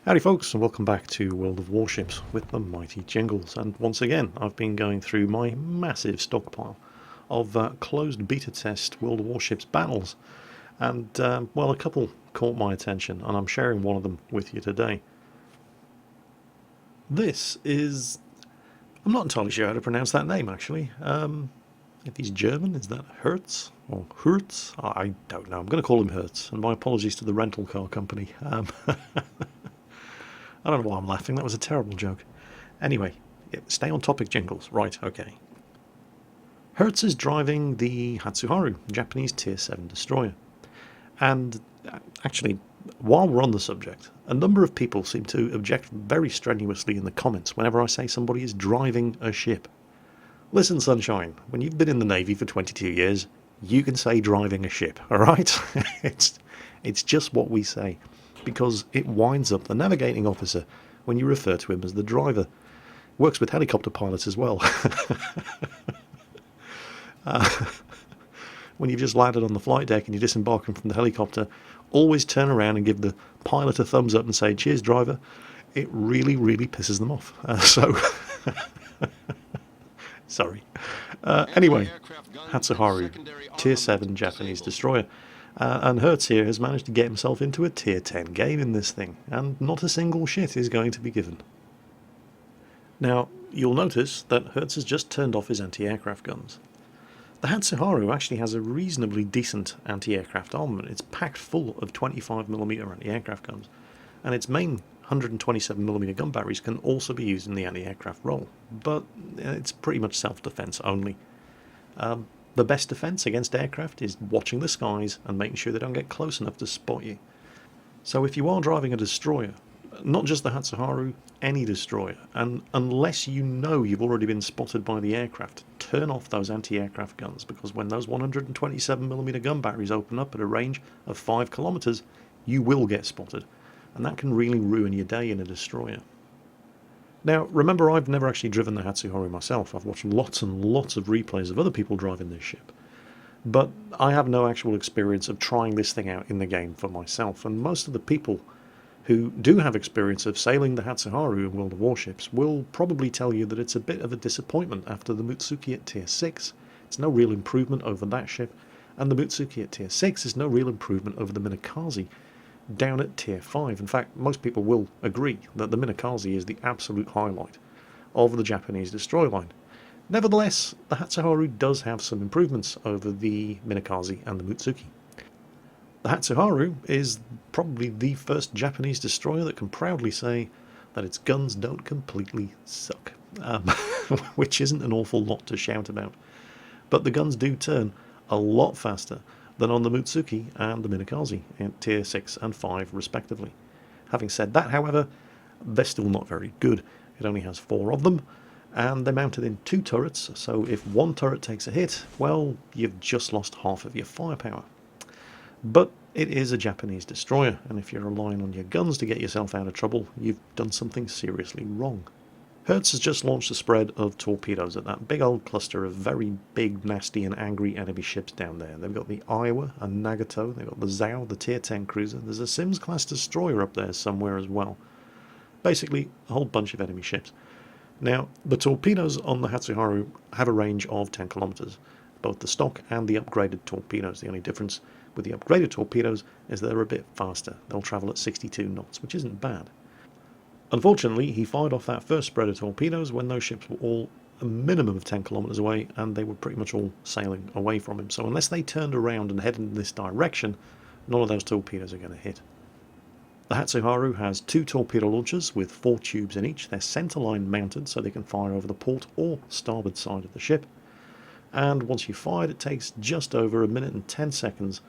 Howdy folks, and welcome back to World of Warships with the mighty Jingles. And once again, I've been going through my massive stockpile of closed beta test World of Warships battles. And, well, a couple caught my attention, and I'm sharing one of them with you today. This is... I'm not entirely sure how to pronounce that name, actually. If he's German, is that Hertz? Or Hertz? I don't know. I'm going to call him Hertz, and my apologies to the rental car company. I don't know why I'm laughing, that was a terrible joke. Anyway, stay on topic, Jingles. Right, okay. Hertz is driving the Hatsuharu, Japanese Tier 7 destroyer. And actually, while we're on the subject, a number of people seem to object very strenuously in the comments whenever I say somebody is driving a ship. Listen, Sunshine, when you've been in the Navy for 22 years, you can say driving a ship, alright? It's just what we say, because it winds up the navigating officer when you refer to him as the driver. Works with helicopter pilots as well. When you've just landed on the flight deck and you're disembarking from the helicopter, always turn around and give the pilot a thumbs up and say, "Cheers, driver." It really, really pisses them off. Sorry. Anyway, Hatsuharu, Tier 7 Japanese destroyer. And Hertz here has managed to get himself into a Tier 10 game in this thing, and not a single shit is going to be given. Now, you'll notice that Hertz has just turned off his anti-aircraft guns. The Hatsuharu actually has a reasonably decent anti-aircraft armament. It's packed full of 25mm anti-aircraft guns, and its main 127mm gun batteries can also be used in the anti-aircraft role, but it's pretty much self-defense only. The best defense against aircraft is watching the skies and making sure they don't get close enough to spot you. So if you are driving a destroyer, not just the Hatsuharu, any destroyer, and unless you know you've already been spotted by the aircraft, turn off those anti-aircraft guns, because when those 127mm gun batteries open up at a range of 5 kilometers, you will get spotted, and that can really ruin your day in a destroyer. Now, remember, I've never actually driven the Hatsuharu myself. I've watched lots and lots of replays of other people driving this ship. But I have no actual experience of trying this thing out in the game for myself, and most of the people who do have experience of sailing the Hatsuharu in World of Warships will probably tell you that it's a bit of a disappointment after the Mutsuki at Tier 6. It's no real improvement over that ship, and the Mutsuki at Tier 6 is no real improvement over the Minakaze down at Tier 5. In fact, most people will agree that the Minakaze is the absolute highlight of the Japanese destroyer line. Nevertheless, the Hatsuharu does have some improvements over the Minakaze and the Mutsuki. The Hatsuharu is probably the first Japanese destroyer that can proudly say that its guns don't completely suck, which isn't an awful lot to shout about. But the guns do turn a lot faster than on the Mutsuki and the Minakaze at Tier 6 and 5 respectively. Having said that, however, they're still not very good. It only has 4 of them, and they're mounted in 2 turrets, so if one turret takes a hit, well, you've just lost half of your firepower. But it is a Japanese destroyer, and if you're relying on your guns to get yourself out of trouble, you've done something seriously wrong. Hertz has just launched a spread of torpedoes at that big old cluster of very big, nasty and angry enemy ships down there. They've got the Iowa and Nagato, they've got the Zhao, the Tier 10 cruiser, there's a Sims-class destroyer up there somewhere as well. Basically, a whole bunch of enemy ships. Now, the torpedoes on the Hatsuharu have a range of 10 kilometers, both the stock and the upgraded torpedoes. The only difference with the upgraded torpedoes is they're a bit faster. They'll travel at 62 knots, which isn't bad. Unfortunately, he fired off that first spread of torpedoes when those ships were all a minimum of 10 kilometers away, and they were pretty much all sailing away from him. So unless they turned around and headed in this direction, none of those torpedoes are going to hit. The Hatsuharu has 2 torpedo launchers with 4 tubes in each. They're centerline mounted, so they can fire over the port or starboard side of the ship. And once you've fired, it takes just over 1 minute and 10 seconds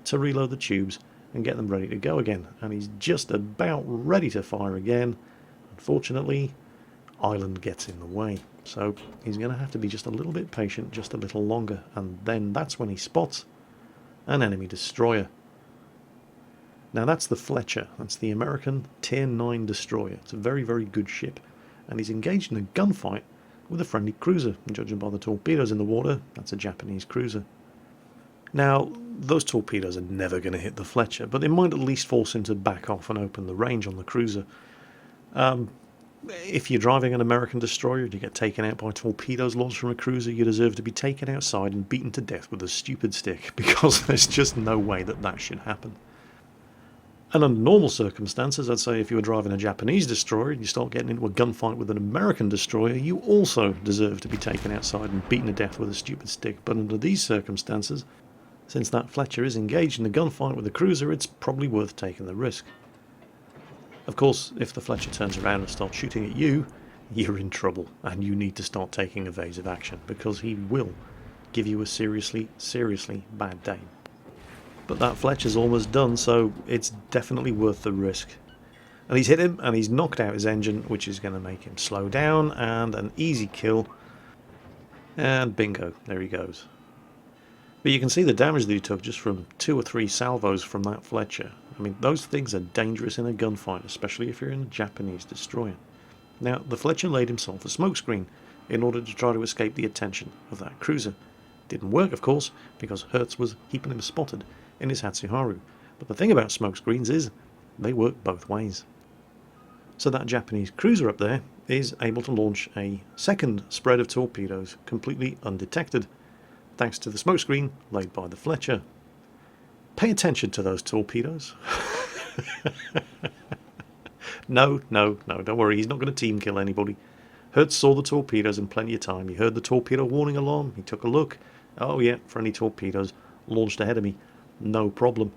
to reload the tubes and get them ready to go again. And he's just about ready to fire again. Unfortunately, island gets in the way, so he's going to have to be just a little bit patient, just a little longer, and then that's when he spots an enemy destroyer. Now that's the Fletcher, that's the American Tier 9 destroyer. It's a very, very good ship, and he's engaged in a gunfight with a friendly cruiser. And judging by the torpedoes in the water, that's a Japanese cruiser. Now, those torpedoes are never going to hit the Fletcher, but they might at least force him to back off and open the range on the cruiser. If you're driving an American destroyer and you get taken out by torpedoes launched from a cruiser, you deserve to be taken outside and beaten to death with a stupid stick, because there's just no way that that should happen. And under normal circumstances, I'd say if you were driving a Japanese destroyer and you start getting into a gunfight with an American destroyer, you also deserve to be taken outside and beaten to death with a stupid stick. But under these circumstances, since that Fletcher is engaged in a gunfight with a cruiser, it's probably worth taking the risk. Of course, if the Fletcher turns around and starts shooting at you, you're in trouble, and you need to start taking evasive action, because he will give you a seriously, seriously bad day. But that Fletcher's almost done, so it's definitely worth the risk. And he's hit him, and he's knocked out his engine, which is going to make him slow down, and an easy kill. And bingo, there he goes. But you can see the damage that he took just from 2 or 3 salvos from that Fletcher. I mean, those things are dangerous in a gunfight, especially if you're in a Japanese destroyer. Now, the Fletcher laid himself a smokescreen in order to try to escape the attention of that cruiser. Didn't work, of course, because Hertz was keeping him spotted in his Hatsuharu. But the thing about smokescreens is, they work both ways. So that Japanese cruiser up there is able to launch a second spread of torpedoes completely undetected, thanks to the smokescreen laid by the Fletcher. Pay attention to those torpedoes. No, don't worry, he's not going to team kill anybody. Hertz saw the torpedoes in plenty of time. He heard the torpedo warning alarm, he took a look. Oh yeah, friendly torpedoes launched ahead of me. No problem.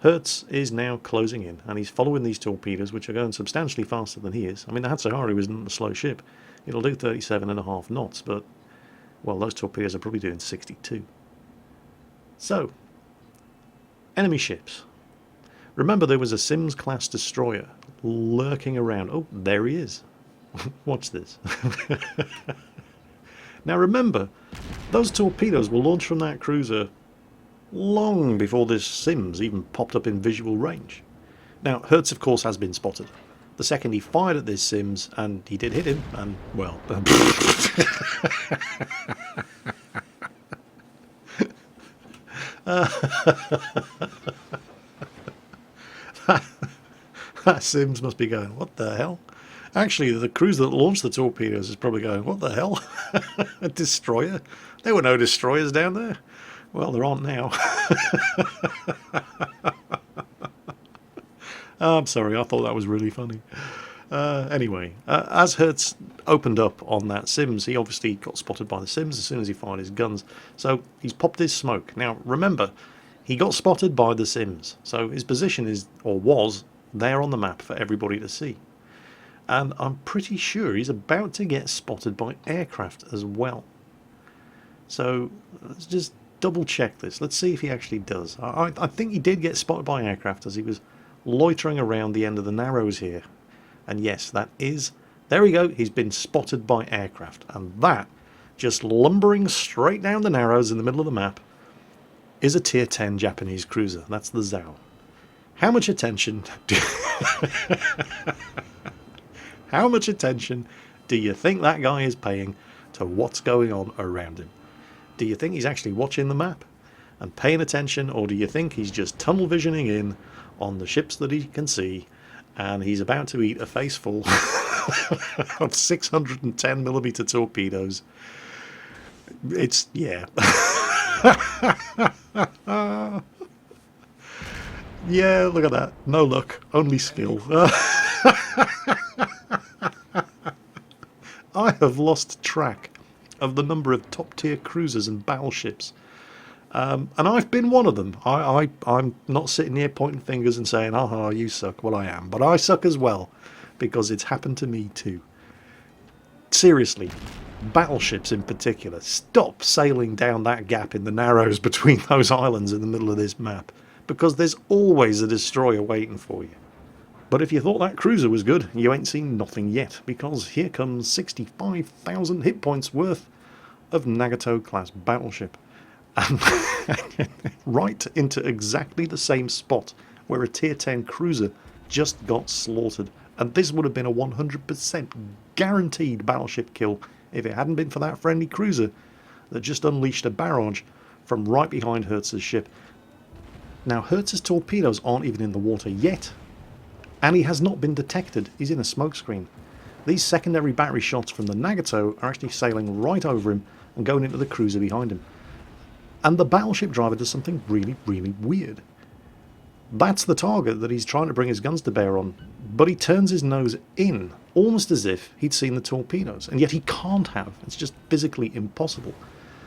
Hertz is now closing in, and he's following these torpedoes, which are going substantially faster than he is. I mean, the Hatsuharu isn't a slow ship. It'll do 37.5 knots, but, well, those torpedoes are probably doing 62. So, enemy ships. Remember, there was a Sims-class destroyer lurking around. Oh, there he is. Watch this. Now remember, those torpedoes were launched from that cruiser long before this Sims even popped up in visual range. Now, Hertz, of course, has been spotted. The second he fired at this Sims, and he did hit him, and, well... that Sims must be going, what the hell? Actually, the cruiser that launched the torpedoes is probably going, what the hell? A destroyer? There were no destroyers down there. Well, there aren't now. I'm sorry, I thought that was really funny. Anyway, as Hertz opened up on that Sims, he obviously got spotted by the Sims as soon as he fired his guns. So he's popped his smoke. Now, remember, he got spotted by the Sims. So his position is, or was, there on the map for everybody to see. And I'm pretty sure he's about to get spotted by aircraft as well. So let's just double check this. Let's see if he actually does. I think he did get spotted by aircraft as he was loitering around the end of the Narrows here. And yes, that is... There we go. He's been spotted by aircraft. And that, just lumbering straight down the Narrows in the middle of the map, is a Tier 10 Japanese cruiser. That's the Zhao. How much attention... How much attention do you think that guy is paying to what's going on around him? Do you think he's actually watching the map and paying attention, or do you think he's just tunnel visioning in on the ships that he can see, and he's about to eat a face full of 610mm torpedoes? It's, yeah. Yeah, look at that. No luck, only skill. I have lost track of the number of top-tier cruisers and battleships. And I've been one of them. I'm not sitting here pointing fingers and saying, "Aha, you suck." Well, I am. But I suck as well, because it's happened to me too. Seriously, battleships in particular, stop sailing down that gap in the Narrows between those islands in the middle of this map, because there's always a destroyer waiting for you. But if you thought that cruiser was good, you ain't seen nothing yet, because here comes 65,000 hit points worth of Nagato-class battleship. And right into exactly the same spot where a Tier 10 cruiser just got slaughtered. And this would have been a 100% guaranteed battleship kill if it hadn't been for that friendly cruiser that just unleashed a barrage from right behind Hertz's ship. Now Hertz's torpedoes aren't even in the water yet, and he has not been detected. He's in a smokescreen. These secondary battery shots from the Nagato are actually sailing right over him and going into the cruiser behind him. And the battleship driver does something really, really weird. That's the target that he's trying to bring his guns to bear on, but he turns his nose in, almost as if he'd seen the torpedoes, and yet he can't have. It's just physically impossible.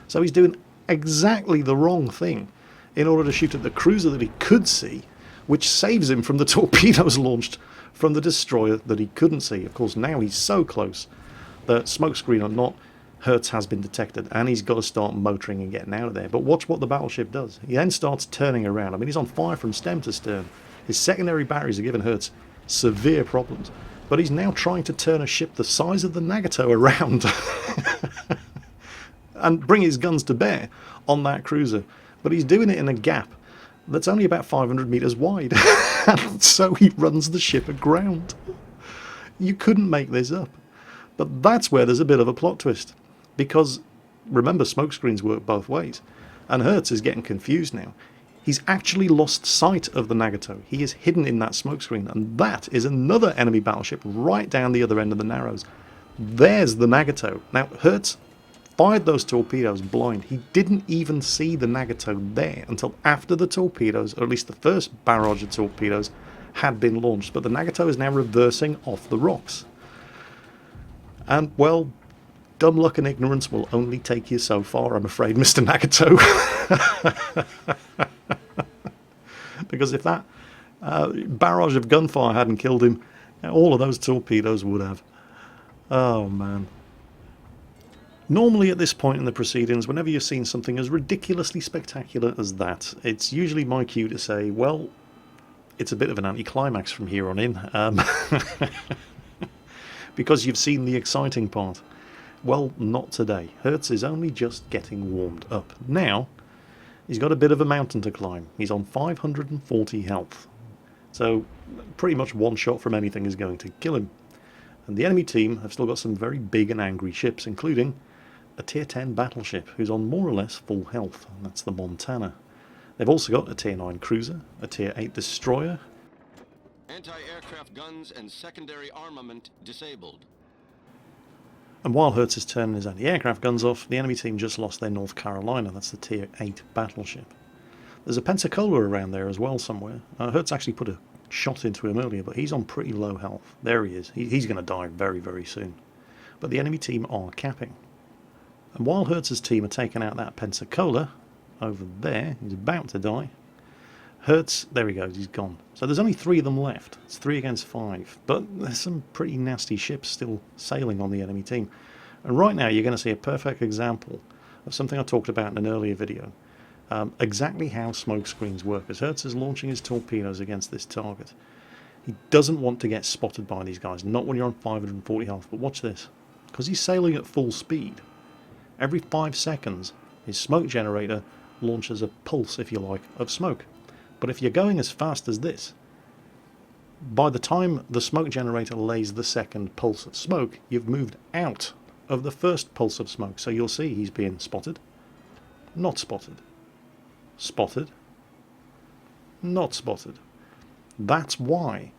So he's doing exactly the wrong thing in order to shoot at the cruiser that he could see, which saves him from the torpedoes launched from the destroyer that he couldn't see. Of course, now he's so close that, smokescreen or not, Hertz has been detected, and he's got to start motoring and getting out of there. But watch what the battleship does. He then starts turning around. I mean, he's on fire from stem to stern. His secondary batteries are giving Hertz severe problems. But he's now trying to turn a ship the size of the Nagato around and bring his guns to bear on that cruiser. But he's doing it in a gap that's only about 500 meters wide. And so he runs the ship aground. You couldn't make this up. But that's where there's a bit of a plot twist. Because, remember, smokescreens work both ways. And Hertz is getting confused now. He's actually lost sight of the Nagato. He is hidden in that smokescreen. And that is another enemy battleship right down the other end of the Narrows. There's the Nagato. Now, Hertz fired those torpedoes blind. He didn't even see the Nagato there until after the torpedoes, or at least the first barrage of torpedoes, had been launched. But the Nagato is now reversing off the rocks. And, well, dumb luck and ignorance will only take you so far, I'm afraid, Mr. Nagato. Because if that barrage of gunfire hadn't killed him, all of those torpedoes would have. Oh, man. Normally at this point in the proceedings, whenever you've seen something as ridiculously spectacular as that, it's usually my cue to say, well, it's a bit of an anticlimax from here on in. Because you've seen the exciting part. Well, not today. Hertz is only just getting warmed up. Now, he's got a bit of a mountain to climb. He's on 540 health. So, pretty much one shot from anything is going to kill him. And the enemy team have still got some very big and angry ships, including a Tier 10 battleship, who's on more or less full health, and that's the Montana. They've also got a Tier 9 cruiser, a Tier 8 destroyer. Anti-aircraft guns and secondary armament disabled. And while Hertz is turning his anti-aircraft guns off, the enemy team just lost their North Carolina, that's the Tier 8 battleship. There's a Pensacola around there as well somewhere. Hertz actually put a shot into him earlier, but he's on pretty low health. There he is. He's going to die very, very soon. But the enemy team are capping. And while Hertz's team are taking out that Pensacola, over there, he's about to die. Hertz, there he goes, he's gone. So there's only 3 of them left. It's 3 against 5. But there's some pretty nasty ships still sailing on the enemy team. And right now you're going to see a perfect example of something I talked about in an earlier video. Exactly how smoke screens work. As Hertz is launching his torpedoes against this target, he doesn't want to get spotted by these guys. Not when you're on 540 health. But watch this. Because he's sailing at full speed, every 5 seconds his smoke generator launches a pulse, if you like, of smoke. But if you're going as fast as this, by the time the smoke generator lays the second pulse of smoke, you've moved out of the first pulse of smoke. So you'll see he's being spotted, not spotted, spotted, not spotted. That's why,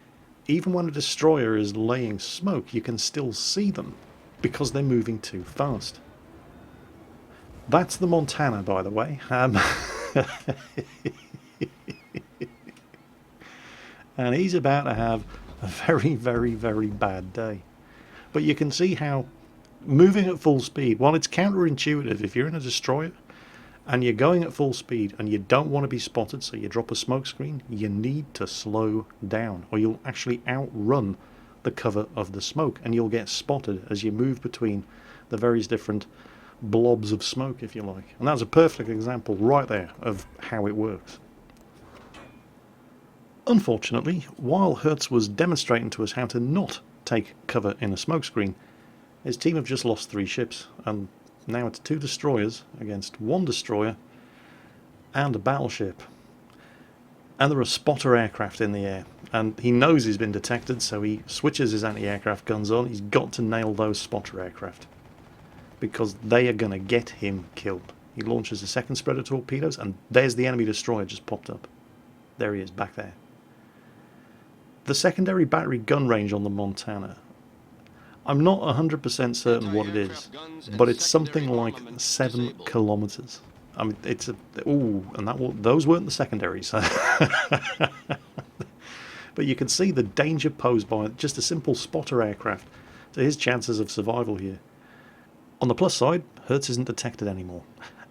even when a destroyer is laying smoke, you can still see them, because they're moving too fast. That's the Montana, by the way. And he's about to have a very, very, very bad day. But you can see how moving at full speed, while it's counterintuitive, if you're in a destroyer and you're going at full speed and you don't want to be spotted, so you drop a smoke screen, you need to slow down, or you'll actually outrun the cover of the smoke, and you'll get spotted as you move between the various different blobs of smoke, if you like. And that's a perfect example right there of how it works. Unfortunately, while Hertz was demonstrating to us how to not take cover in a smokescreen, his team have just lost 3 ships, and now it's 2 destroyers against 1 destroyer and a battleship. And there are spotter aircraft in the air, and he knows he's been detected, so he switches his anti-aircraft guns on. He's got to nail those spotter aircraft, because they are going to get him killed. He launches a second spread of torpedoes, and there's the enemy destroyer just popped up. There he is, back there. The secondary battery gun range on the Montana, I'm not 100% certain what it is, but it's something like 7 kilometers. I mean, it's a... Ooh, and those weren't the secondaries. But you can see the danger posed by just a simple spotter aircraft to his chances of survival here. On the plus side, Hertz isn't detected anymore,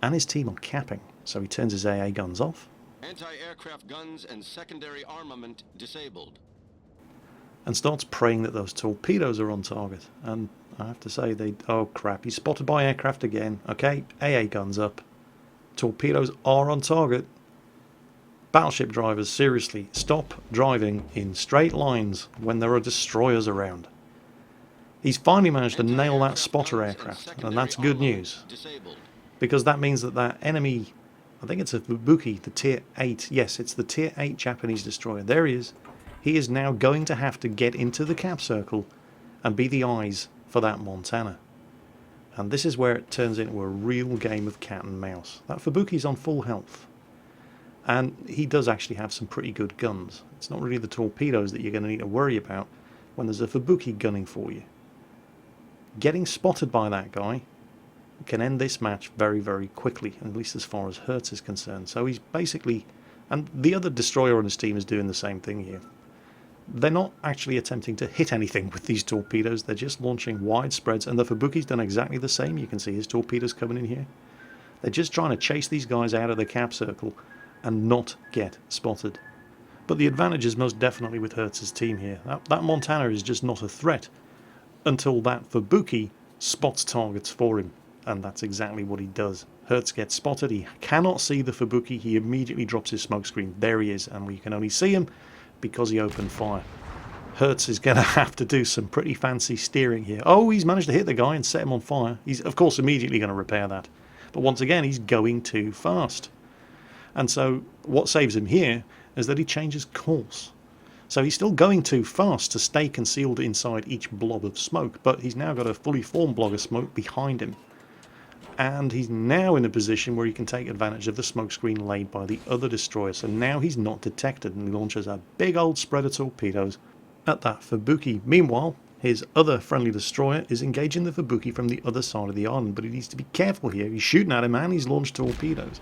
and his team are capping, so he turns his AA guns off. Anti-aircraft guns and secondary armament disabled. And starts praying that those torpedoes are on target. And I have to say, oh crap, he's spotted by aircraft again. Okay, AA guns up. Torpedoes are on target. Battleship drivers, seriously, stop driving in straight lines when there are destroyers around. He's finally managed to nail that spotter aircraft, and that's good news. Because that means that that enemy, I think it's a Fubuki, the Tier 8, yes, it's the Tier 8 Japanese destroyer. There he is. He is now going to have to get into the cap circle and be the eyes for that Montana. And this is where it turns into a real game of cat and mouse. That Fubuki's on full health. And he does actually have some pretty good guns. It's not really the torpedoes that you're going to need to worry about when there's a Fubuki gunning for you. Getting spotted by that guy can end this match very, very quickly, at least as far as Hertz is concerned. So he's basically... And the other destroyer on his team is doing the same thing here. They're not actually attempting to hit anything with these torpedoes. They're just launching wide spreads, and the Fubuki's done exactly the same. You can see his torpedoes coming in here. They're just trying to chase these guys out of the cap circle and not get spotted. But the advantage is most definitely with Hertz's team here. That Montana is just not a threat until that Fubuki spots targets for him, and that's exactly what he does. Hertz gets spotted, he cannot see the Fubuki, he immediately drops his smoke screen. There he is, and we can only see him because he opened fire. Hertz is going to have to do some pretty fancy steering here. Oh, he's managed to hit the guy and set him on fire. He's, of course, immediately going to repair that. But once again, he's going too fast. And so what saves him here is that he changes course. So he's still going too fast to stay concealed inside each blob of smoke, but he's now got a fully formed blob of smoke behind him. And he's now in a position where he can take advantage of the smoke screen laid by the other destroyer. So now he's not detected, and he launches a big old spread of torpedoes at that Fubuki. Meanwhile, his other friendly destroyer is engaging the Fubuki from the other side of the island, but he needs to be careful here. He's shooting at him and he's launched torpedoes.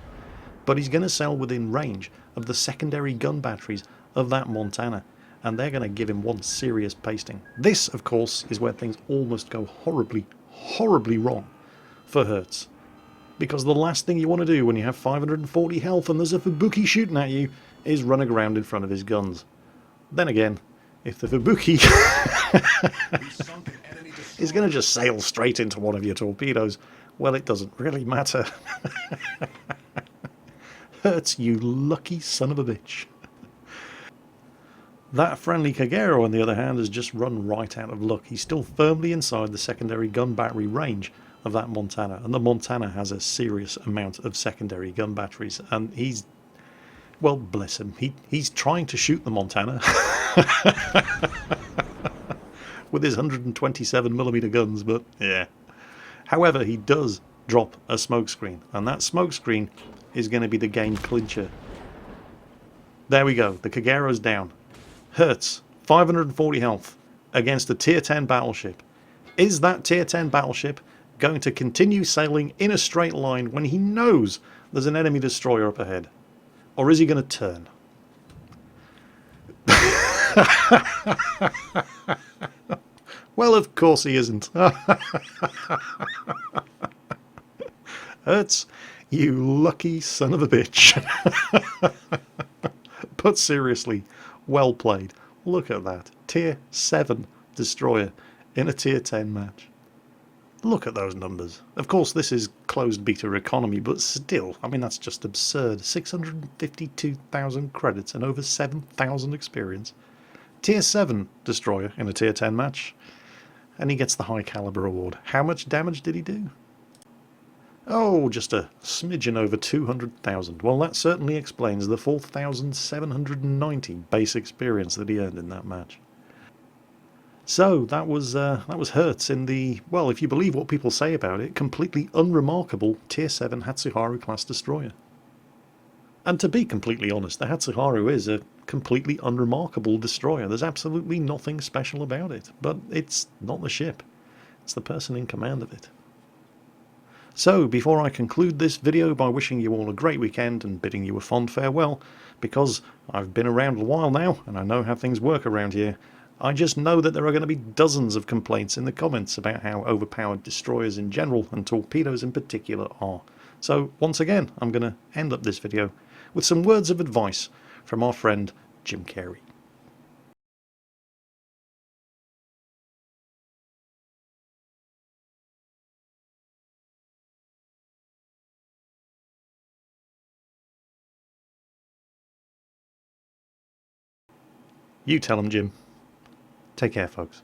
But he's going to sail within range of the secondary gun batteries of that Montana, and they're going to give him one serious pasting. This, of course, is where things almost go horribly, horribly wrong for Hertz. Because the last thing you want to do when you have 540 health and there's a Fubuki shooting at you is run around in front of his guns. Then again, if the Fubuki is going to just sail straight into one of your torpedoes, well, it doesn't really matter. Hertz, you lucky son of a bitch. That friendly Kagero, on the other hand, has just run right out of luck. He's still firmly inside the secondary gun battery range of that Montana, and the Montana has a serious amount of secondary gun batteries, and he's, well, bless him, he's trying to shoot the Montana with his 127mm guns, but yeah. However, he does drop a smokescreen, and that smokescreen is going to be the game clincher. There we go, the Kagero's down. Hertz, 540 health against a Tier 10 battleship. Is that Tier 10 battleship going to continue sailing in a straight line when he knows there's an enemy destroyer up ahead? Or is he going to turn? Well, of course he isn't. Hertz, you lucky son of a bitch. But seriously, well played. Look at that. Tier 7 destroyer in a Tier 10 match. Look at those numbers. Of course, this is closed beta economy, but still, I mean, that's just absurd. 652,000 credits and over 7,000 experience. Tier 7 destroyer in a Tier 10 match. And he gets the high caliber award. How much damage did he do? Oh, just a smidgen over 200,000. Well, that certainly explains the 4,790 base experience that he earned in that match. So that was Hertz in the, well, if you believe what people say about it, completely unremarkable Tier 7 Hatsuharu class destroyer. And to be completely honest, the Hatsuharu is a completely unremarkable destroyer. There's absolutely nothing special about it, but it's not the ship. It's the person in command of it. So, before I conclude this video by wishing you all a great weekend and bidding you a fond farewell, because I've been around a while now and I know how things work around here, I just know that there are going to be dozens of complaints in the comments about how overpowered destroyers in general and torpedoes in particular are. So, once again, I'm going to end up this video with some words of advice from our friend Jim Carey. You tell him, Jim. Take care, folks.